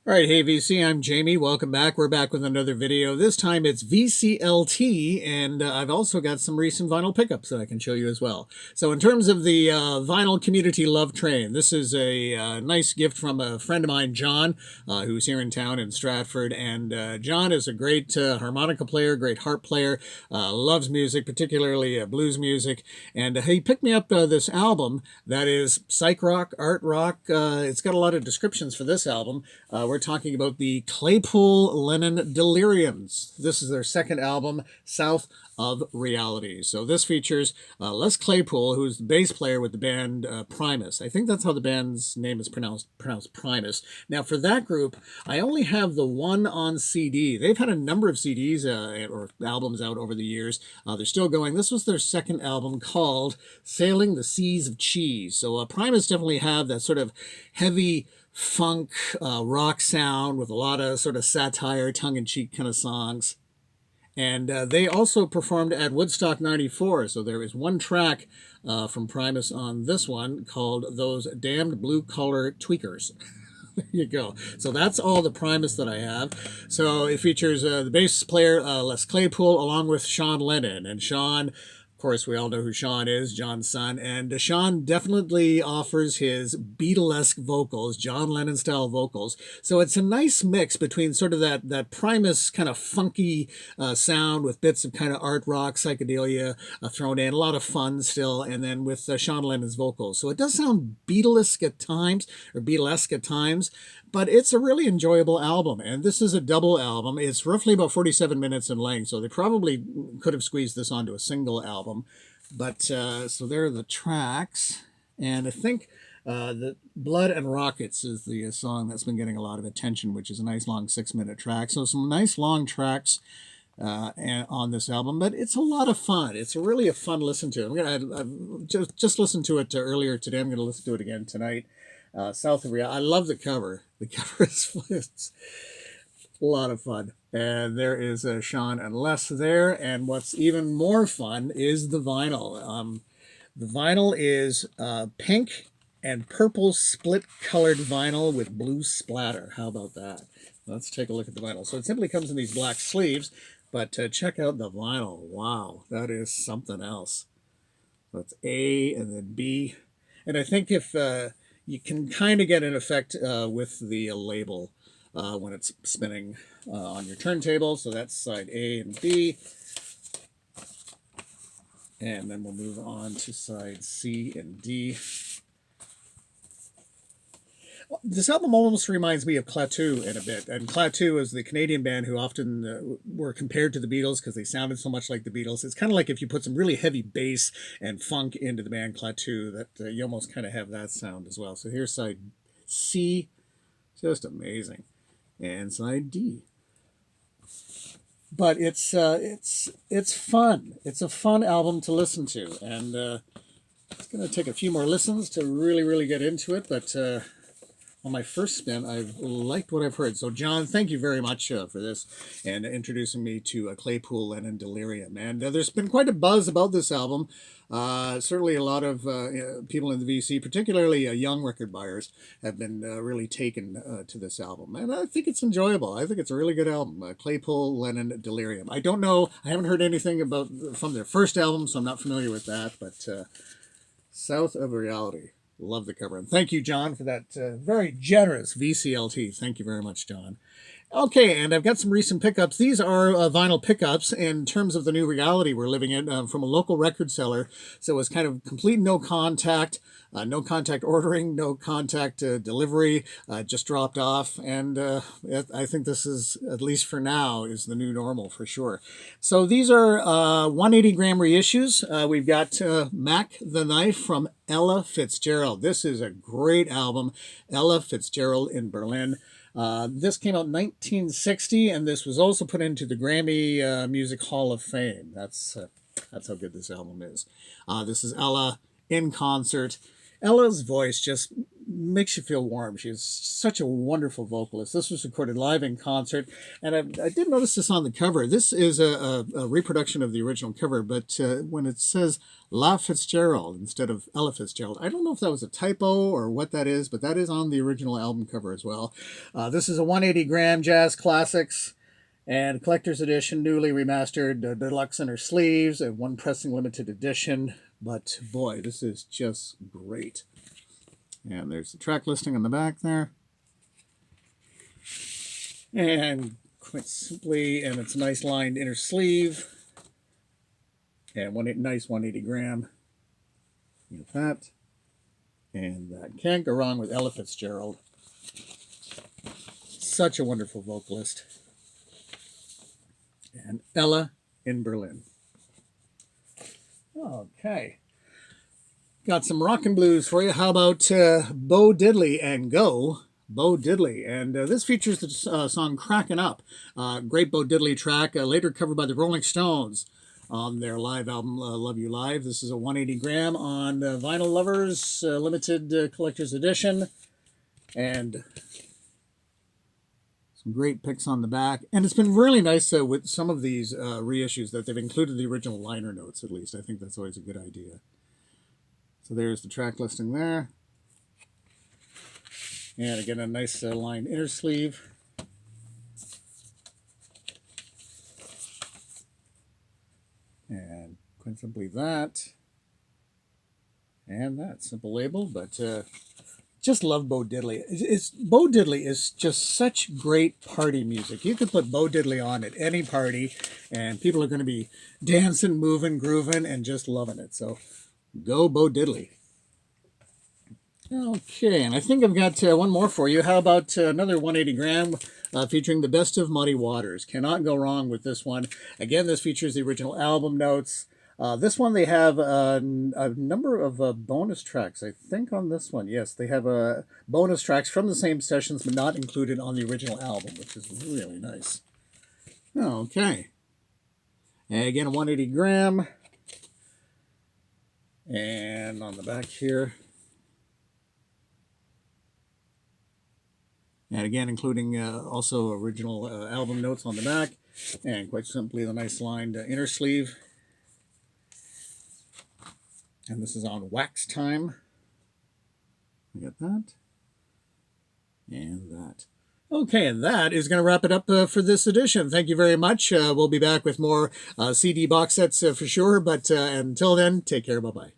All right, hey VC, I'm Jamie. Welcome back. We're back with another video. This time it's VCLT, and I've also got some recent vinyl pickups that I can show you as well. So in terms of the vinyl community love train, this is a nice gift from a friend of mine, John, who's here in town in Stratford. And John is a great harmonica player, great harp player, loves music, particularly blues music. And he picked me up this album that is psych rock, art rock. It's got a lot of descriptions for this album. We're talking about the Claypool Lennon Deliriums. This is their second album, South of Reality. So this features Les Claypool, who's the bass player with the band Primus. I think that's how the band's name is pronounced Primus. Now for that group, I only have the one on CD. They've had a number of CDs or albums out over the years. They're still going. This was their second album called Sailing the Seas of Cheese. So Primus definitely have that sort of heavy funk rock sound with a lot of sort of satire, tongue-in-cheek kind of songs. And they also performed at Woodstock 94. So there is one track from Primus on this one called Those Damned Blue Collar Tweakers. There you go. So that's all the Primus that I have. So it features the bass player, Les Claypool, along with Sean Lennon. And Sean, of course, we all know who Sean is, John's son. And Sean definitely offers his Beatlesque vocals, John Lennon-style vocals. So it's a nice mix between sort of that Primus kind of funky sound with bits of kind of art rock, psychedelia thrown in, a lot of fun still, and then with Sean Lennon's vocals. So it does sound Beatlesque at times, or Beatlesque at times, but it's a really enjoyable album. And this is a double album. It's roughly about 47 minutes in length, so they probably could have squeezed this onto a single album. But so there are the tracks. And I think the Blood and Rockets is the song that's been getting a lot of attention, which is a nice long 6-minute track. So some nice long tracks on this album, but it's a lot of fun. It's really a fun listen to. I've just listened to it earlier today. I'm going to listen to it again tonight. South of Reality. I love the cover. The cover is it's a lot of fun. And there is Sean and Les there. And what's even more fun is the vinyl. The vinyl is pink and purple split-colored vinyl with blue splatter. How about that? Let's take a look at the vinyl. So it simply comes in these black sleeves, but check out the vinyl. Wow, that is something else. So it's A and then B. And I think if you can kind of get an effect with the label when it's spinning on your turntable. So that's side A and B. And then we'll move on to side C and D. This album almost reminds me of Klaatu in a bit. And Klaatu is the Canadian band who often were compared to the Beatles because they sounded so much like the Beatles. It's kind of like if you put some really heavy bass and funk into the band Klaatu, that you almost kind of have that sound as well. So here's side C, just amazing. And side D. But it's fun. It's a fun album to listen to. And it's going to take a few more listens to really get into it. But on my first spin, I've liked what I've heard. So, John, thank you very much for this and introducing me to Claypool Lennon Delirium. And there's been quite a buzz about this album. Certainly a lot of people in the VC, particularly young record buyers, have been really taken to this album. And I think it's enjoyable. I think it's a really good album, Claypool Lennon Delirium. I don't know. I haven't heard anything from their first album, so I'm not familiar with that. But South of Reality. Love the cover. And thank you, John, for that very generous VCLT. Thank you very much, John. Okay, and I've got some recent pickups. These are vinyl pickups in terms of the new reality we're living in from a local record seller. So it was kind of complete no contact ordering, no contact delivery, just dropped off. And I think this is, at least for now, is the new normal for sure. So these are 180-gram reissues. We've got Mac the Knife from Ella Fitzgerald. This is a great album, Ella Fitzgerald in Berlin. This came out in 1960, and this was also put into the Grammy Music Hall of Fame. That's how good this album is. This is Ella in concert. Ella's voice just makes you feel warm. She's such a wonderful vocalist. This was recorded live in concert, and I did notice this on the cover. This is a reproduction of the original cover, but when it says La Fitzgerald instead of Ella Fitzgerald, I don't know if that was a typo or what that is, but that is on the original album cover as well. This is a 180-gram Jazz Classics and collector's edition, newly remastered, deluxe inner sleeves, and one pressing limited edition. But boy, this is just great. And there's the track listing on the back there. And quite simply, and it's a nice lined inner sleeve. And nice 180-gram. With that. And that can't go wrong with Ella Fitzgerald. Such a wonderful vocalist. And Ella in Berlin. Okay. Got some rock and blues for you. How about Bo Diddley and Go, Bo Diddley. And this features the song Crackin' Up. Great Bo Diddley track, later covered by the Rolling Stones on their live album, Love You Live. This is a 180-gram on Vinyl Lovers, limited collector's edition. And some great picks on the back. And it's been really nice with some of these reissues that they've included the original liner notes, at least. I think that's always a good idea. So there's the track listing there. And again, a nice lined inner sleeve. And quite simply that. And that simple label, but just love Bo Diddley. Bo Diddley is just such great party music. You could put Bo Diddley on at any party, and people are going to be dancing, moving, grooving, and just loving it. So go Bo Diddley. Okay, and I think I've got one more for you. How about another 180-gram featuring the best of Muddy Waters? Cannot go wrong with this one. Again, this features the original album notes. This one, they have a number of bonus tracks, I think, on this one. Yes, they have bonus tracks from the same sessions, but not included on the original album, which is really nice. Okay. And again, 180-gram. And on the back here. And again, including also original album notes on the back. And quite simply, the nice lined inner sleeve. And this is on Wax Time. We got that. And that. Okay, and that is going to wrap it up for this edition. Thank you very much. We'll be back with more CD box sets for sure. But until then, take care. Bye-bye.